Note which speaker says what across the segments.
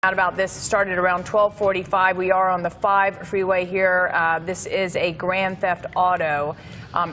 Speaker 1: Out about this started around 12:45. We are on the 5 freeway here. This is a grand theft auto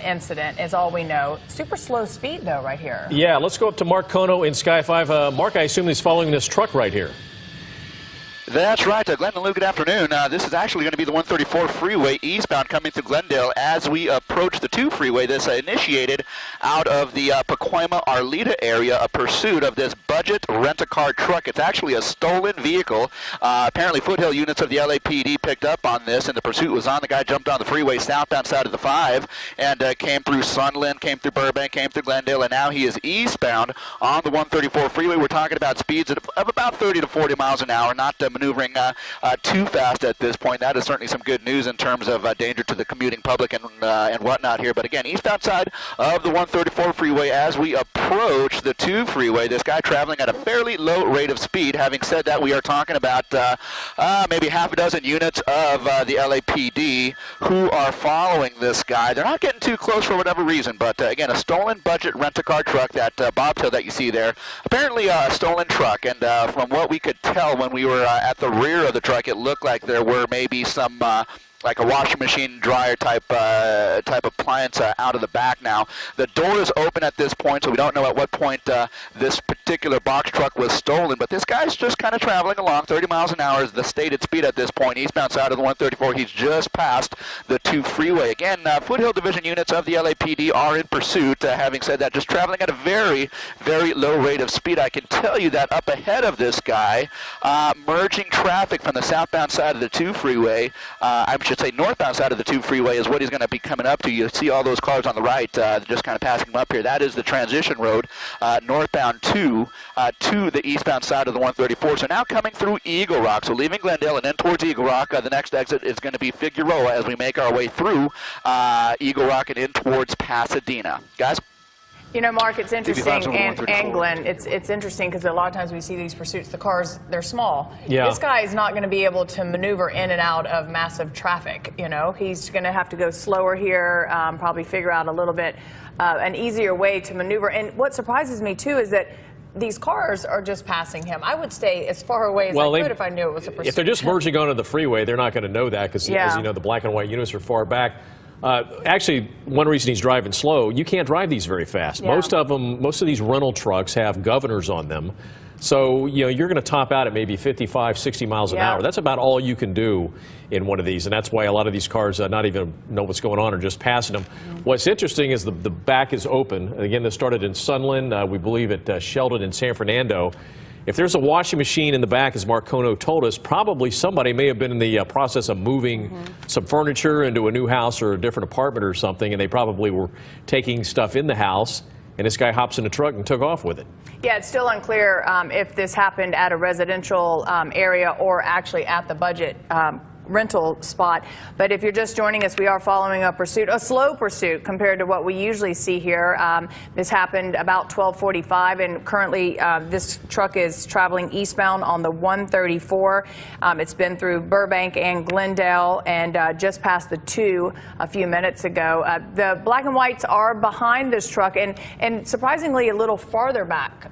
Speaker 1: incident, is all we know. Super slow speed, though, right here.
Speaker 2: Yeah, let's go up to Mark Kono in Sky 5. Mark, I assume he's following this truck right here.
Speaker 3: That's right, Glenn and Lou, good afternoon. This is actually going to be the 134 freeway eastbound coming through Glendale as we approach the 2 freeway. This initiated out of the Pacoima-Arleta area, a pursuit of this budget rent-a-car truck. It's actually a stolen vehicle. Apparently Foothill units of the LAPD picked up on this, and the pursuit was on. The guy jumped on the freeway southbound side of the 5 and came through Sunland, came through Burbank, came through Glendale, and now he is eastbound on the 134 freeway. We're talking about speeds of about 30 to 40 miles an hour, not maneuvering too fast at this point. That is certainly some good news in terms of danger to the commuting public and whatnot here. But again, eastbound side of the 134 freeway as we approach the 2 freeway. This guy traveling at a fairly low rate of speed. Having said that, we are talking about maybe half a dozen units of the LAPD who are following this guy. They're not getting too close for whatever reason, but again, a stolen budget rent-a-car truck, that bobtail that you see there. Apparently a stolen truck, and from what we could tell when we were at the rear of the truck, it looked like there were maybe some like a washing machine, dryer type appliance out of the back. Now the door is open at this point, so we don't know at what point this particular box truck was stolen, but this guy's just kind of traveling along. 30 miles an hour is the stated speed at this point, eastbound side of the 134. He's just past the 2 freeway. Again, Foothill Division units of the LAPD are in pursuit. Having said that, just traveling at a very, very low rate of speed. I can tell you that up ahead of this guy, merging traffic from the southbound side of the 2 freeway, I should say northbound side of the 2 freeway, is what he's going to be coming up to. You see all those cars on the right just kind of passing him up here. That is the transition road, northbound to the eastbound side of the 134. So now coming through Eagle Rock, so leaving Glendale and then towards Eagle Rock. The next exit is going to be Figueroa as we make our way through Eagle Rock and in towards Pasadena. Guys?
Speaker 1: You know, Mark, it's interesting, and Glenn, it's interesting because a lot of times we see these pursuits, the cars, they're small.
Speaker 2: Yeah.
Speaker 1: This guy is not going to be able to maneuver in and out of massive traffic, you know. He's going to have to go slower here, probably figure out a little bit an easier way to maneuver. And what surprises me, too, is that these cars are just passing him. I would stay as far away as I could if I knew it was a pursuit.
Speaker 2: If they're just merging onto the freeway, they're not going to know that because, as you know, the black and white units are far back. Actually, one reason he's driving slow, you can't drive these very fast.
Speaker 1: Yeah.
Speaker 2: Most of these rental trucks have governors on them. So, you know, you're going to top out at maybe 55, 60 miles an hour. That's about all you can do in one of these. And that's why a lot of these cars not even know what's going on or just passing them. What's interesting is the back is open. Again, this started in Sunland. We believe at Sheldon in San Fernando. If there's a washing machine in the back, as Mark Kono told us, probably somebody may have been in the process of moving some furniture into a new house or a different apartment or something, and they probably were taking stuff in the house, and this guy hops in the truck and took off with it.
Speaker 1: Yeah, it's still unclear if this happened at a residential area or actually at the budget rental spot. But if you're just joining us, we are following a pursuit, a slow pursuit compared to what we usually see here. This happened about 12:45, and currently this truck is traveling eastbound on the 134. It's been through Burbank and Glendale and just past the 2 a few minutes ago. The black and whites are behind this truck and surprisingly a little farther back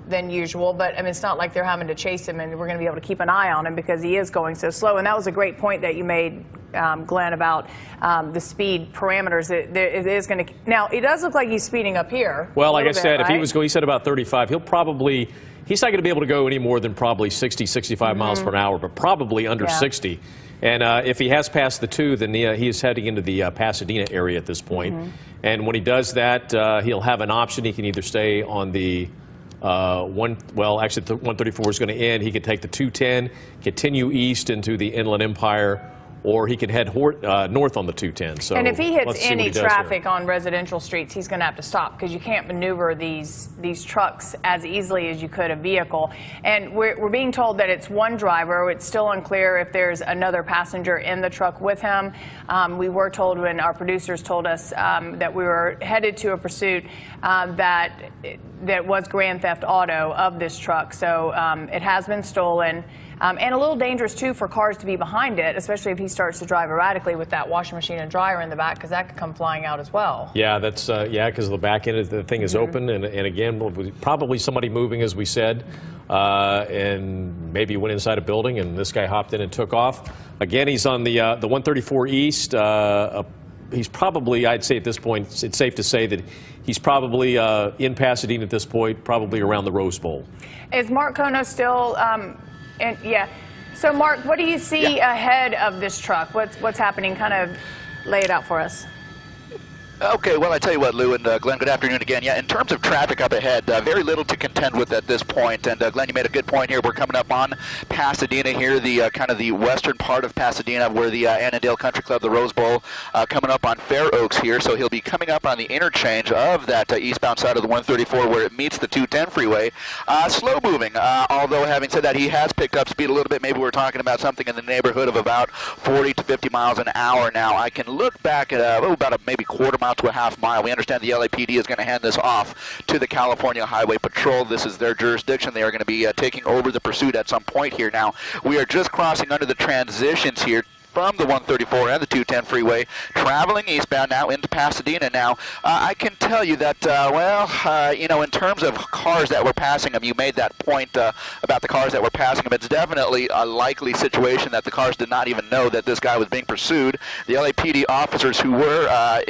Speaker 1: than usual, but I mean, it's not like they're having to chase him and we're going to be able to keep an eye on him because he is going so slow. And that was a great point that you made, Glenn, about the speed parameters. It is going to. Now, it does look like he's speeding up here.
Speaker 2: Well, like I said, if he was going, he said about 35. He's not going to be able to go any more than probably 60, 65 miles per hour, but probably under 60. And if he has passed the 2, then he is heading into the Pasadena area at this point. And when he does that, he'll have an option. He can either stay on the actually the 134 is going to end. He could take the 210, continue east into the Inland Empire, or he can head north on the 210. So,
Speaker 1: and if he hits any traffic on residential streets, he's going to have to stop because you can't maneuver these trucks as easily as you could a vehicle. And we're being told that it's one driver. It's still unclear if there's another passenger in the truck with him. We were told when our producers told us that we were headed to a pursuit that was grand theft auto of this truck. So it has been stolen. and a little dangerous too for cars to be behind it, especially if he starts to drive erratically with that washing machine and dryer in the back, because that could come flying out as well.
Speaker 2: Yeah, that's because the back end of the thing is open, and again, probably somebody moving, as we said, and maybe went inside a building, and this guy hopped in and took off. Again, he's on the 134 East. He's probably, I'd say at this point, it's safe to say that he's probably in Pasadena at this point, probably around the Rose Bowl.
Speaker 1: Is Mark Kono still? Yeah. So, Mark, what do you see ahead of this truck? What's happening? Kind of lay it out for us.
Speaker 3: Okay, well, I tell you what, Lou and Glenn, good afternoon again. Yeah, in terms of traffic up ahead, very little to contend with at this point. And Glenn, you made a good point here. We're coming up on Pasadena here, the kind of the western part of Pasadena, where the Annandale Country Club, the Rose Bowl, coming up on Fair Oaks here. So he'll be coming up on the interchange of that eastbound side of the 134 where it meets the 210 freeway. Slow moving, although having said that, he has picked up speed a little bit. Maybe we're talking about something in the neighborhood of about 40 to 50 miles an hour now. I can look back at about maybe quarter mile to a half mile. We understand the LAPD is going to hand this off to the California Highway Patrol. This is their jurisdiction. They are going to be taking over the pursuit at some point here. Now, we are just crossing under the transitions here from the 134 and the 210 freeway, traveling eastbound now into Pasadena. Now, I can tell you that, in terms of cars that were passing them, you made that point about the cars that were passing them. It's definitely a likely situation that the cars did not even know that this guy was being pursued. The LAPD officers who were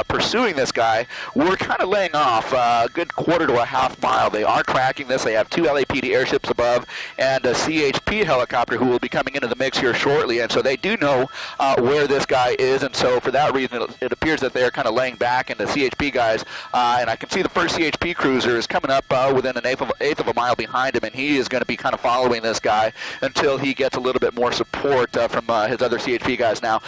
Speaker 3: pursuing this guy were kind of laying off a good quarter to a half mile. They are tracking this. They have two LAPD airships above and a CHP helicopter who will be coming into the mix here shortly, and so they do know where this guy is, and so for that reason it appears that they are kind of laying back, and the CHP guys, and I can see the first CHP cruiser is coming up within an eighth of a mile behind him, and he is going to be kind of following this guy until he gets a little bit more support from his other CHP guys. Now,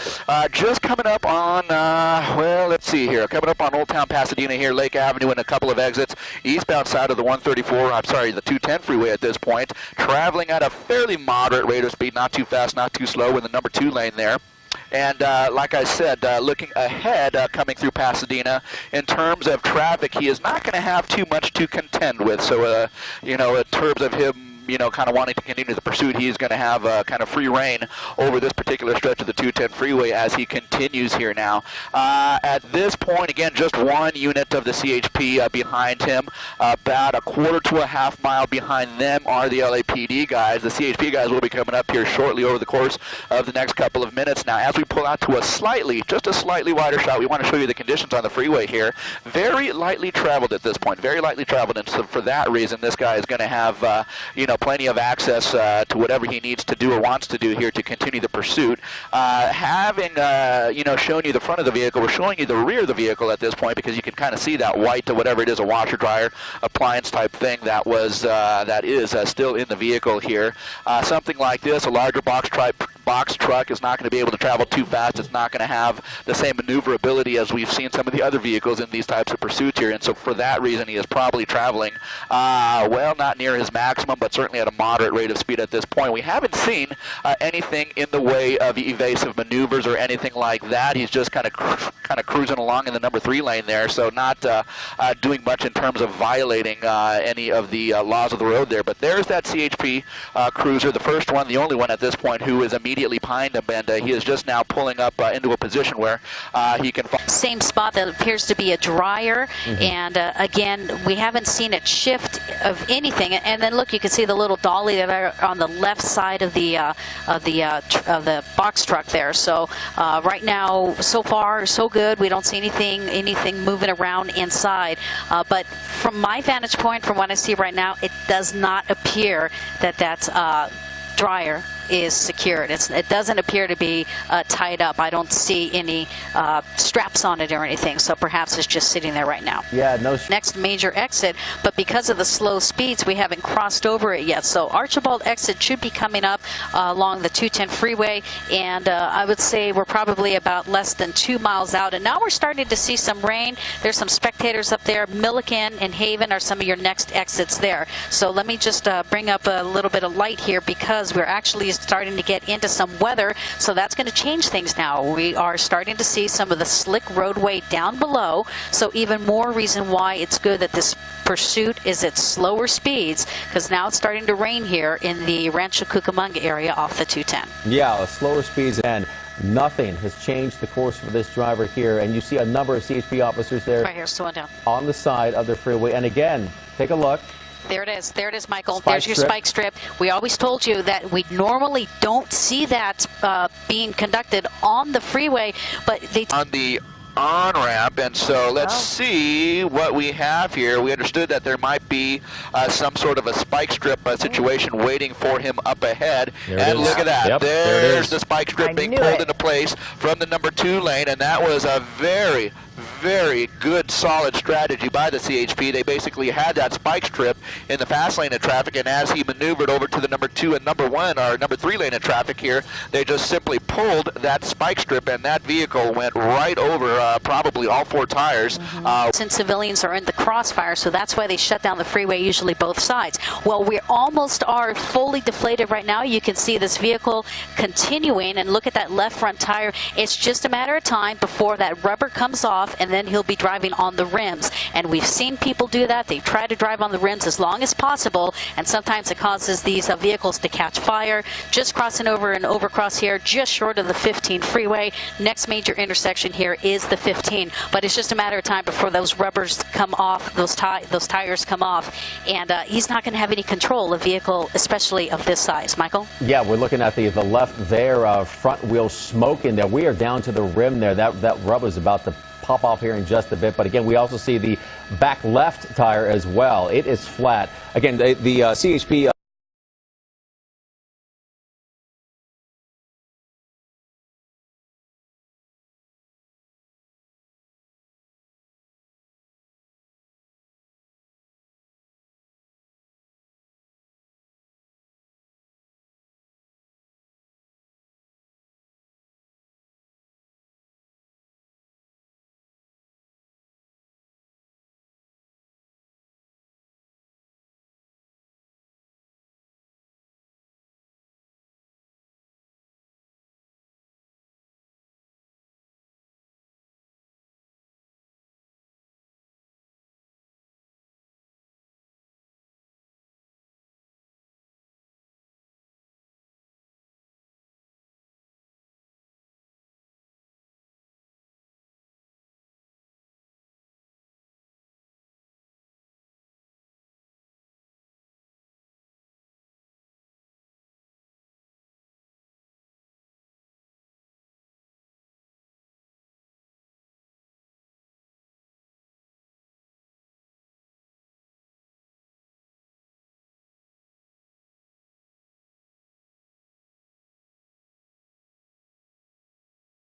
Speaker 3: just coming up on let's see here. Coming up on Old Town Pasadena here, Lake Avenue and a couple of exits, eastbound side of the 134, the 210 freeway at this point, traveling at a fairly moderate rate of speed, not too fast, not too slow, in the number 2 lane there. And like I said, looking ahead, coming through Pasadena, in terms of traffic, he is not going to have too much to contend with. So, in terms of him, kind of wanting to continue the pursuit, he's going to have kind of free reign over this particular stretch of the 210 freeway as he continues here now. At this point, again, just one unit of the CHP behind him. About a quarter to a half mile behind them are the LAPD guys. The CHP guys will be coming up here shortly over the course of the next couple of minutes. Now, as we pull out to just a slightly wider shot, we want to show you the conditions on the freeway here. Very lightly traveled at this point, very lightly traveled, and so for that reason, this guy is going to have, plenty of access to whatever he needs to do or wants to do here to continue the pursuit. Having, shown you the front of the vehicle, we're showing you the rear of the vehicle at this point because you can kind of see that white, whatever it is, a washer dryer appliance type thing that is still in the vehicle here. Something like this, a larger box truck is not going to be able to travel too fast. It's not going to have the same maneuverability as we've seen some of the other vehicles in these types of pursuits here, and so for that reason he is probably traveling, not near his maximum, but certainly at a moderate rate of speed at this point. We haven't seen anything in the way of evasive maneuvers or anything like that. He's just kind of cruising along in the number 3 lane there, so not doing much in terms of violating any of the laws of the road there. But there's that CHP cruiser, the first one, the only one at this point, who is immediately behind him, and he is just now pulling up into a position where he can
Speaker 4: same spot that appears to be a dryer, and again, we haven't seen it shift of anything. And then look, you can see the little dolly there on the left side of the box truck there. So right now, so far so good. We don't see anything moving around inside. But from my vantage point, from what I see right now, it does not appear that that's dryer is secured. It doesn't appear to be tied up. I don't see any straps on it or anything, so perhaps it's just sitting there right now.
Speaker 5: Yeah, no.
Speaker 4: Next major exit, but because of the slow speeds, we haven't crossed over it yet. So Archibald exit should be coming up along the 210 freeway, and I would say we're probably about less than 2 miles out, and now we're starting to see some rain. There's some spectators up there. Milliken and Haven are some of your next exits there. So let me just bring up a little bit of light here, because we're actually starting to get into some weather, so that's going to change things now. We are starting to see some of the slick roadway down below, so even more reason why it's good that this pursuit is at slower speeds because now it's starting to rain here in the Rancho Cucamonga area off the 210.
Speaker 5: Yeah, slower speeds, and nothing has changed the course for this driver here. And you see a number of CHP officers there
Speaker 4: Right here, slowing down.
Speaker 5: on the side of the freeway. And again, take a look.
Speaker 4: There it is. There it is, Michael.
Speaker 5: Spike
Speaker 4: There's your
Speaker 5: strip.
Speaker 4: spike strip. We always told you that we normally don't see that being conducted on the freeway, but they
Speaker 3: On the on-ramp, and so let's see what we have here. We understood that there might be some sort of a spike strip situation waiting for him up ahead.
Speaker 2: There it
Speaker 3: And
Speaker 2: is.
Speaker 3: look at that.
Speaker 2: Yep, there it
Speaker 3: There's
Speaker 2: is.
Speaker 3: the spike strip
Speaker 1: I
Speaker 3: being
Speaker 1: knew
Speaker 3: pulled
Speaker 1: it.
Speaker 3: into place from the number 2 lane, and that was a very, very good, solid strategy by the CHP. They basically had that spike strip in the fast lane of traffic, and as he maneuvered over to the number 2 and number 1, or number 3 lane of traffic here, they just simply pulled that spike strip, and that vehicle went right over probably all 4 tires.
Speaker 4: since civilians are in the crossfire, so that's why they shut down the freeway, usually both sides. Well, we almost are fully deflated right now. You can see this vehicle continuing, and look at that left front tire. It's just a matter of time before that rubber comes off, and then he'll be driving on the rims. And we've seen people do that. They try to drive on the rims as long as possible, and sometimes it causes these vehicles to catch fire. Just crossing over an overcross here, just short of the 15 freeway. Next major intersection here is the 15, but it's just a matter of time before those rubbers come off, those tires come off, and he's not going to have any control of vehicle, especially of this size. Michael?
Speaker 5: Yeah, we're looking at the left there, front wheel smoking there. We are down to the rim there. That rubber's about to pop off here in just a bit. But again, we also see the back left tire as well. It is flat. Again, the CHP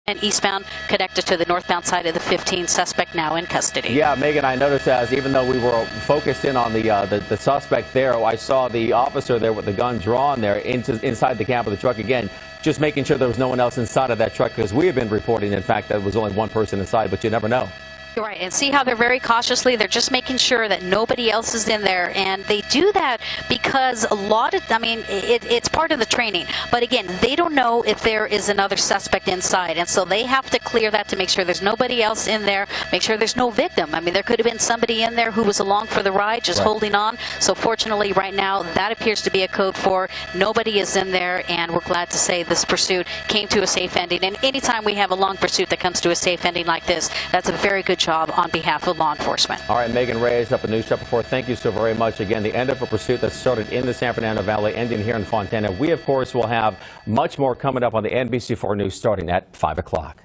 Speaker 4: And eastbound connected to the northbound side of the 15, suspect now in custody.
Speaker 5: Yeah, Megan, I noticed as even though we were focused in on the suspect there, I saw the officer there with the gun drawn there inside the cab of the truck again, just making sure there was no one else inside of that truck, because we have been reporting, in fact, that there was only one person inside, but you never know.
Speaker 4: You're right, and see how they're very cautiously, they're just making sure that nobody else is in there, and they do that because a lot of, I mean, it's part of the training, but again, they don't know if there is another suspect inside, and so they have to clear that to make sure there's nobody else in there, make sure there's no victim. I mean, there could have been somebody in there who was along for the ride, just holding on, so fortunately right now, that appears to be a code for nobody is in there, and we're glad to say this pursuit came to a safe ending, and anytime we have a long pursuit that comes to a safe ending like this, that's a very good job on behalf of law enforcement.
Speaker 5: All right, Megan Reyes up at News Chapter 4. Thank you so very much. Again, the end of a pursuit that started in the San Fernando Valley, ending here in Fontana. We, of course, will have much more coming up on the NBC4 News starting at 5 o'clock.